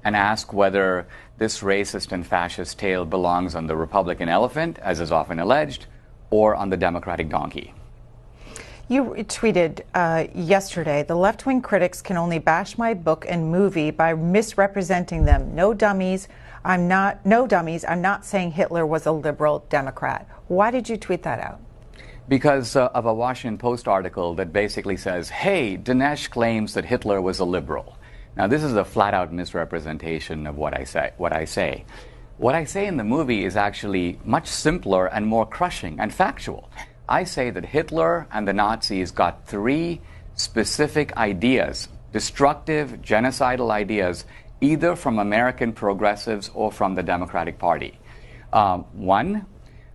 and ask whether this racist and fascist tale belongs on the Republican elephant, as is often alleged, or on the Democratic donkey. You tweeted yesterday, the left-wing critics can only bash my book and movie by misrepresenting them. No dummies. I'm not saying Hitler was a liberal Democrat. Why did you tweet that out? Because of a Washington Post article that basically says, hey, Dinesh claims that Hitler was a liberal. Now, this is a flat-out misrepresentation of what I say. What I say in the movie is actually much simpler and more crushing and factual. I say that Hitler and the Nazis got three specific ideas, destructive, genocidal ideas, either from American progressives or from the Democratic Party. One,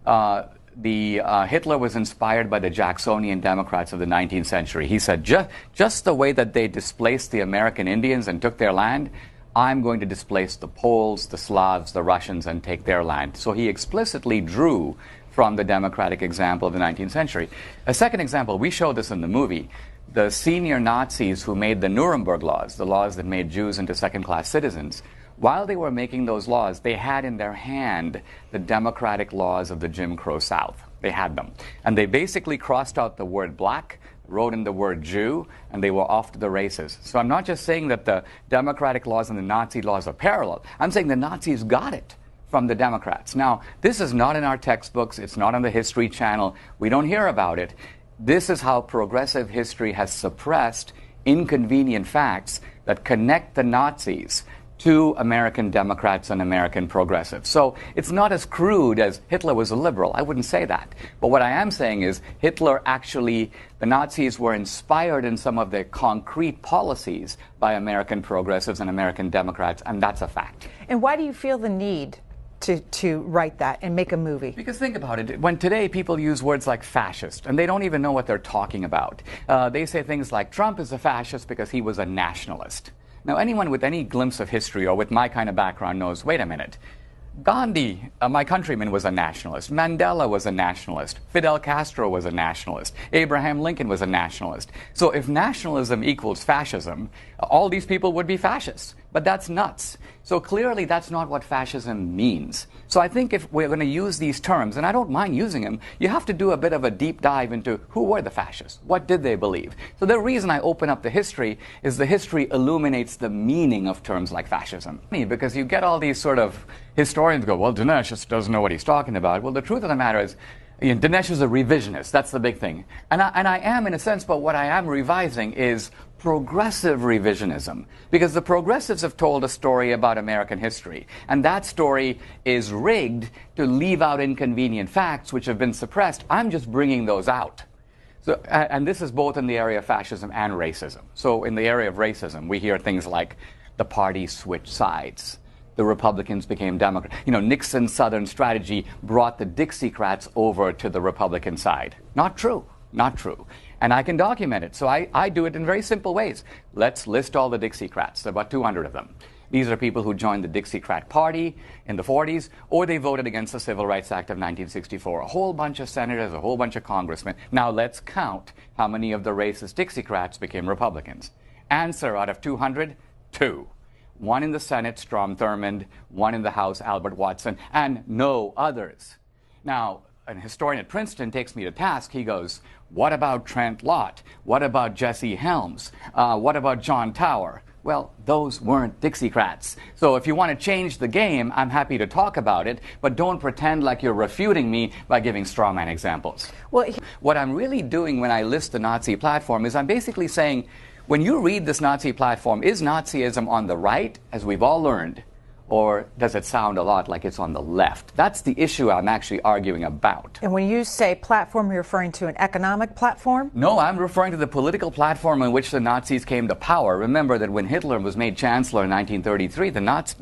Hitler was inspired by the Jacksonian Democrats of the 19th century. He said, just the way that they displaced the American Indians and took their land, I'm going to displace the Poles, the Slavs, the Russians, and take their land. So he explicitly drew from the Democratic example of the 19th century. A second example, we show this in the movie. The senior Nazis who made the Nuremberg laws, the laws that made Jews into second-class citizens, while they were making those laws, they had in their hand the democratic laws of the Jim Crow South. They had them. And they basically crossed out the word black, wrote in the word Jew, and they were off to the races. So I'm not just saying that the democratic laws and the Nazi laws are parallel. I'm saying the Nazis got it from the Democrats. Now, this is not in our textbooks. It's not on the History Channel. We don't hear about it. This is how progressive history has suppressed inconvenient facts that connect the Nazis to American Democrats and American progressives. So it's not as crude as Hitler was a liberal. I wouldn't say that. But what I am saying is Hitler actually, the Nazis were inspired in some of their concrete policies by American progressives and American Democrats, and that's a fact. And why do you feel the need to write that and make a movie? Because think about it. When today people use words like fascist, and they don't even know what they're talking about. They say things like Trump is a fascist because he was a nationalist. Now, anyone with any glimpse of history or with my kind of background knows, wait a minute, Gandhi, my countryman, was a nationalist. Mandela was a nationalist. Fidel Castro was a nationalist. Abraham Lincoln was a nationalist. So if nationalism equals fascism, all these people would be fascists. But that's nuts. So clearly that's not what fascism means. So I think if we're going to use these terms, and I don't mind using them, you have to do a bit of a deep dive into who were the fascists? What did they believe? So the reason I open up the history is the history illuminates the meaning of terms like fascism. Because you get all these sort of historians go, well, Dinesh just doesn't know what he's talking about. Well, the truth of the matter is, Dinesh is a revisionist. That's the big thing. And I am, in a sense, but what I am revising is progressive revisionism. Because the progressives have told a story about American history. And that story is rigged to leave out inconvenient facts which have been suppressed. I'm just bringing those out. So, and this is both in the area of fascism and racism. So in the area of racism, we hear things like the party switched sides. The Republicans became Democrats. Nixon's Southern strategy brought the Dixiecrats over to the Republican side. Not true. Not true. And I can document it. So I do it in very simple ways. Let's list all the Dixiecrats. There are about 200 of them. These are people who joined the Dixiecrat Party in the 40s, or they voted against the Civil Rights Act of 1964. A whole bunch of senators, a whole bunch of congressmen. Now let's count how many of the racist Dixiecrats became Republicans. Answer, out of 200, 2. One in the Senate, Strom Thurmond, one in the House, Albert Watson, and no others. Now, an historian at Princeton takes me to task. He goes, what about Trent Lott? What about Jesse Helms? What about John Tower? Well, those weren't Dixiecrats. So if you want to change the game, I'm happy to talk about it, but don't pretend like you're refuting me by giving straw man examples. Well, what I'm really doing when I list the Nazi platform is I'm basically saying, when you read this Nazi platform, is Nazism on the right, as we've all learned, or does it sound a lot like it's on the left? That's the issue I'm actually arguing about. And when you say platform, you're referring to an economic platform? No, I'm referring to the political platform in which the Nazis came to power. Remember that when Hitler was made chancellor in 1933,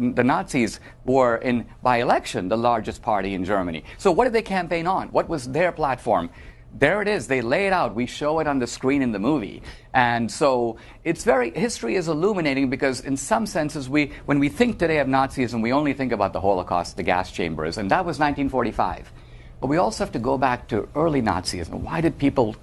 the Nazis were, by election, the largest party in Germany. So what did they campaign on? What was their platform? There it is. They lay it out. We show it on the screen in the movie. And so history is illuminating because in some senses, when we think today of Nazism, we only think about the Holocaust, the gas chambers, and that was 1945. But we also have to go back to early Nazism. Why did people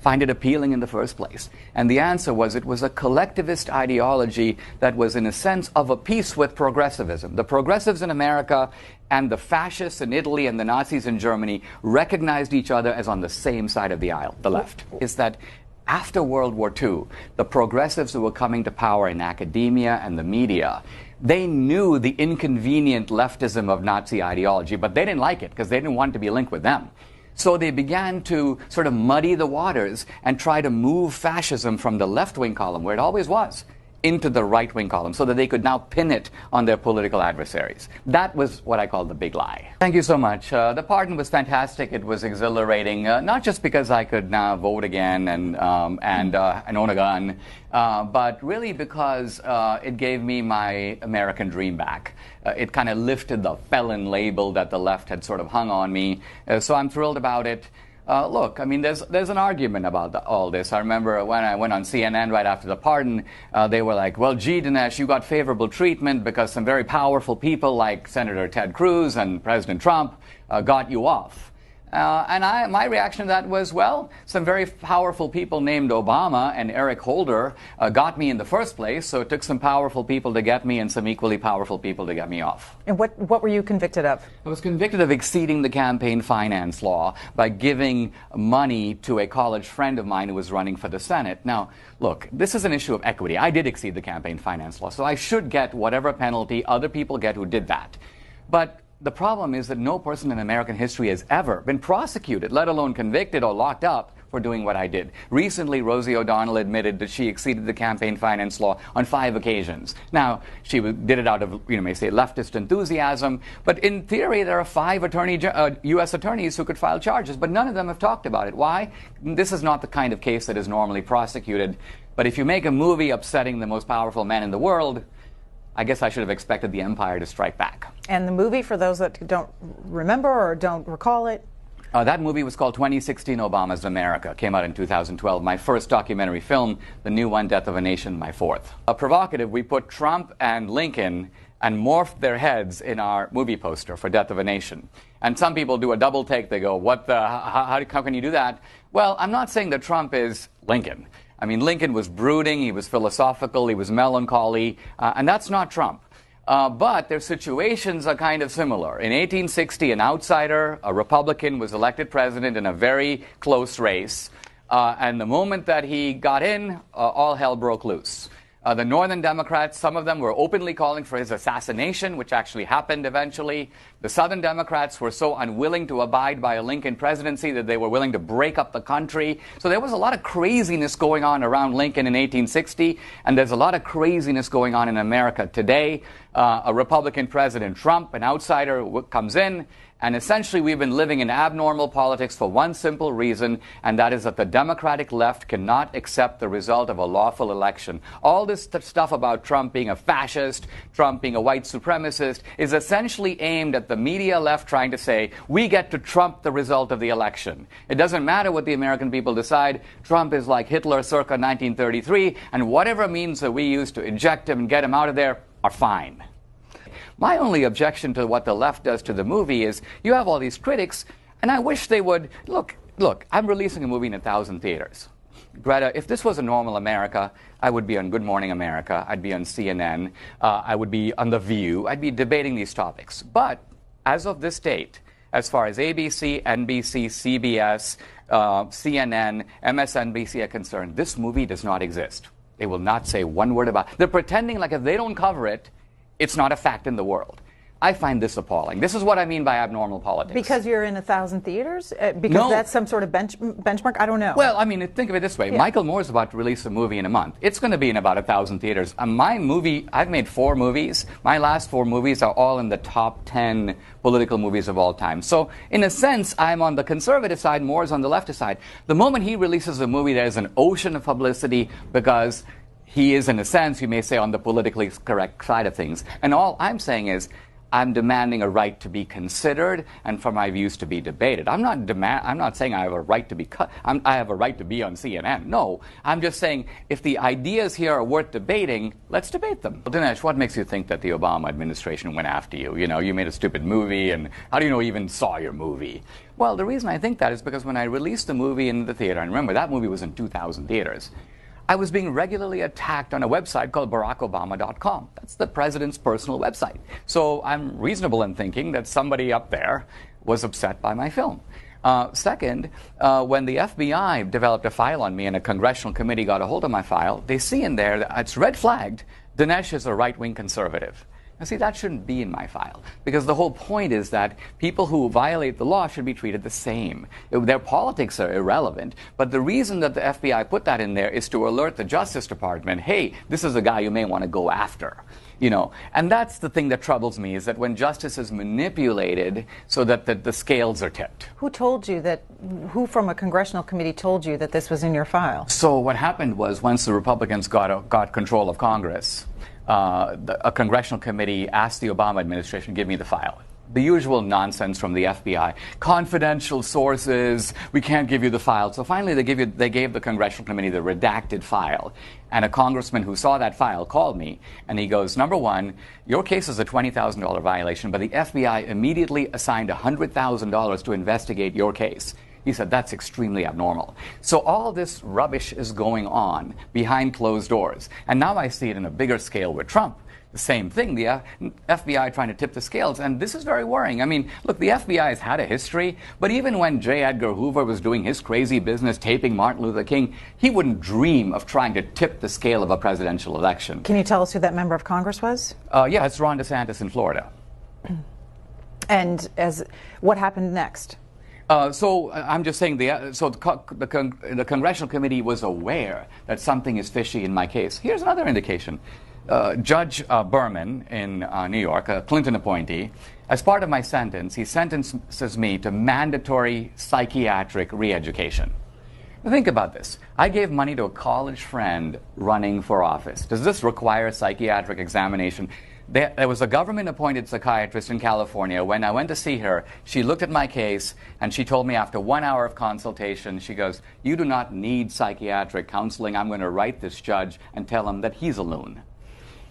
find it appealing in the first place? And the answer was it was a collectivist ideology that was, in a sense, of a piece with progressivism. The progressives in America and the fascists in Italy and the Nazis in Germany recognized each other as on the same side of the aisle, the left. Is that after World War II, the progressives who were coming to power in academia and the media, they knew the inconvenient leftism of Nazi ideology, but they didn't like it because they didn't want to be linked with them. So they began to sort of muddy the waters and try to move fascism from the left-wing column, where it always was, into the right-wing column so that they could now pin it on their political adversaries. That was what I call the big lie. Thank you so much. The pardon was fantastic. It was exhilarating, not just because I could now vote again and own a gun, but really because it gave me my American dream back. It kind of lifted the felon label that the left had sort of hung on me. So I'm thrilled about it. Look, I mean, there's an argument about all this. I remember when I went on CNN right after the pardon, they were like, well, gee, Dinesh, you got favorable treatment because some very powerful people like Senator Ted Cruz and President Trump got you off. And my reaction to that was, well, some very powerful people named Obama and Eric Holder got me in the first place, so it took some powerful people to get me and some equally powerful people to get me off. And what were you convicted of? I was convicted of exceeding the campaign finance law by giving money to a college friend of mine who was running for the Senate. Now, look, this is an issue of equity. I did exceed the campaign finance law, so I should get whatever penalty other people get who did that. But the problem is that no person in American history has ever been prosecuted, let alone convicted or locked up for doing what I did. Recently, Rosie O'Donnell admitted that she exceeded the campaign finance law on 5 occasions. Now, she did it out of, may say, leftist enthusiasm, but in theory, there are 5 U.S. attorneys who could file charges, but none of them have talked about it. Why? This is not the kind of case that is normally prosecuted. But if you make a movie upsetting the most powerful man in the world, I guess I should have expected the empire to strike back. And the movie, for those that don't remember or don't recall it? That movie was called 2016 Obama's America. Came out in 2012. My first documentary film, the new one, Death of a Nation, my fourth. Provocative, we put Trump and Lincoln and morphed their heads in our movie poster for Death of a Nation. And some people do a double take. They go, how can you do that? Well, I'm not saying that Trump is Lincoln. I mean, Lincoln was brooding, he was philosophical, he was melancholy, and that's not Trump. But their situations are kind of similar. In 1860, an outsider, a Republican, was elected president in a very close race. And the moment that he got in, all hell broke loose. The Northern Democrats, some of them were openly calling for his assassination, which actually happened eventually. The Southern Democrats were so unwilling to abide by a Lincoln presidency that they were willing to break up the country. So there was a lot of craziness going on around Lincoln in 1860, and there's a lot of craziness going on in America today. A Republican president, Trump, an outsider, comes in, and essentially we've been living in abnormal politics for one simple reason, and that is that the Democratic left cannot accept the result of a lawful election. All this stuff about Trump being a fascist, Trump being a white supremacist, is essentially aimed at the media left trying to say, we get to trump the result of the election. It doesn't matter what the American people decide. Trump is like Hitler circa 1933, and whatever means that we use to eject him and get him out of there are fine. My only objection to what the left does to the movie is you have all these critics, and I wish they would, look, I'm releasing a movie in 1,000 theaters. Greta, if this was a normal America, I would be on Good Morning America, I'd be on CNN, I would be on The View, I'd be debating these topics. But as of this date, as far as ABC, NBC, CBS, CNN, MSNBC are concerned, this movie does not exist. They will not say one word about it. They're pretending like if they don't cover it, it's not a fact in the world. I find this appalling. This is what I mean by abnormal politics. Because you're in 1,000 theaters? Because No. that's some sort of benchmark? I don't know. Well, I mean, think of it this way. Yeah. Michael Moore's about to release a movie in a month. It's going to be in about 1,000 theaters. My movie, I've made 4 movies. My last 4 movies are all in the top 10 political movies of all time. So, in a sense, I'm on the conservative side, Moore's on the leftist side. The moment he releases a movie, there's an ocean of publicity because he is, in a sense, you may say, on the politically correct side of things. And all I'm saying is, I'm demanding a right to be considered and for my views to be debated. I'm not saying I have a right to be I have a right to be on CNN. No, I'm just saying if the ideas here are worth debating, let's debate them. Well, Dinesh, what makes you think that the Obama administration went after you? You know, you made a stupid movie, and how do you know you even saw your movie? Well, the reason I think that is because when I released the movie in the theater, and remember that movie was in 2,000 theaters, I was being regularly attacked on a website called BarackObama.com. That's the president's personal website. So I'm reasonable in thinking that somebody up there was upset by my film. Second, when the FBI developed a file on me and a congressional committee got a hold of my file, they see in there that it's red flagged, Dinesh is a right-wing conservative. Now, see, that shouldn't be in my file, because the whole point is that people who violate the law should be treated the same. Their politics are irrelevant, but the reason that the FBI put that in there is to alert the Justice Department, hey, this is a guy you may want to go after. You know, and that's the thing that troubles me, is that when justice is manipulated so that the scales are tipped. Who told you that, who from a congressional committee told you that this was in your file? So what happened was, once the Republicans got control of Congress, a congressional committee asked the Obama administration to give me the file. The usual nonsense from the FBI. Confidential sources, we can't give you the file. So finally they gave the congressional committee the redacted file. And a congressman who saw that file called me, and he goes, number one, your case is a $20,000 violation, but the FBI immediately assigned $100,000 to investigate your case. He said, that's extremely abnormal. So all this rubbish is going on behind closed doors. And now I see it in a bigger scale with Trump. The same thing, the FBI trying to tip the scales. And this is very worrying. I mean, look, the FBI has had a history, but even when J. Edgar Hoover was doing his crazy business taping Martin Luther King, he wouldn't dream of trying to tip the scale of a presidential election. Can you tell us who that member of Congress was? Yeah, it's Ron DeSantis in Florida. And what happened next? So I'm just saying, the congressional committee was aware that something is fishy in my case. Here's another indication. Judge Berman in New York, a Clinton appointee, as part of my sentence, he sentences me to mandatory psychiatric re-education. Now think about this. I gave money to a college friend running for office. Does this require psychiatric examination? There was a government-appointed psychiatrist in California. When I went to see her, she looked at my case, and she told me after 1 hour of consultation, she goes, you do not need psychiatric counseling. I'm going to write this judge and tell him that he's a loon.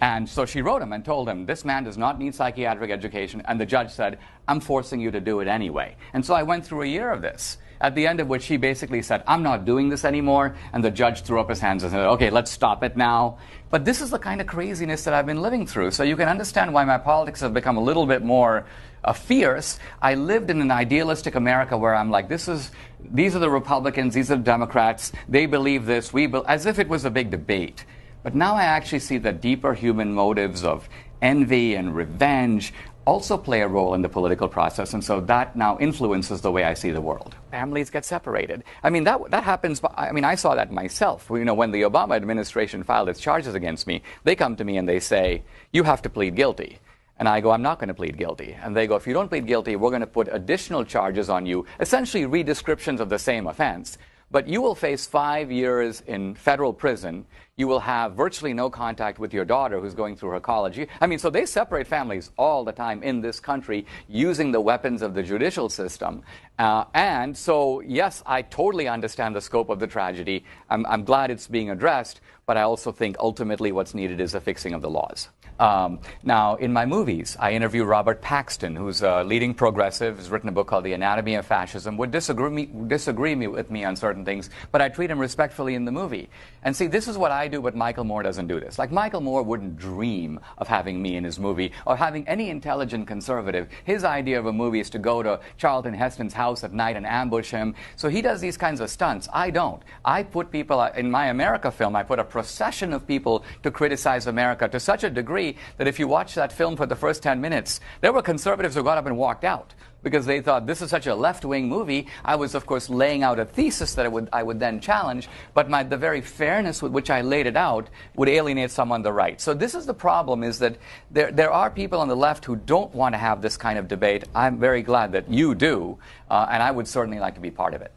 And so she wrote him and told him, this man does not need psychiatric education. And the judge said, I'm forcing you to do it anyway. And so I went through a year of this, at the end of which he basically said, I'm not doing this anymore. And the judge threw up his hands and said, okay, let's stop it now. But this is the kind of craziness that I've been living through. So you can understand why my politics have become a little bit more fierce. I lived in an idealistic America where I'm like, these are the Republicans, these are the Democrats, they believe this, as if it was a big debate. But now I actually see that deeper human motives of envy and revenge also play a role in the political process, and so that now influences the way I see the world. Families get separated. I mean, that happens. I mean, I saw that myself. You know, when the Obama administration filed its charges against me, they come to me and they say, you have to plead guilty. And I go, I'm not going to plead guilty. And they go, if you don't plead guilty, we're going to put additional charges on you, essentially redescriptions of the same offense. But you will face 5 years in federal prison. You will have virtually no contact with your daughter who's going through her college. I mean, so they separate families all the time in this country using the weapons of the judicial system. And so, yes, I totally understand the scope of the tragedy. I'm glad it's being addressed, but I also think ultimately what's needed is a fixing of the laws. Now, in my movies, I interview Robert Paxton, who's a leading progressive, has written a book called The Anatomy of Fascism, would disagree with me on certain things, but I treat him respectfully in the movie. And see, this is what I do, but Michael Moore doesn't do this. Like, Michael Moore wouldn't dream of having me in his movie, or having any intelligent conservative. His idea of a movie is to go to Charlton Heston's house at night and ambush him. So he does these kinds of stunts. I don't. I put people, in my America film, I put a procession of people to criticize America to such a degree that if you watch that film for the first 10 minutes, there were conservatives who got up and walked out because they thought this is such a left-wing movie. I was, of course, laying out a thesis that I would then challenge, but the very fairness with which I laid it out would alienate some on the right. So this is the problem, is that there are people on the left who don't want to have this kind of debate. I'm very glad that you do, and I would certainly like to be part of it.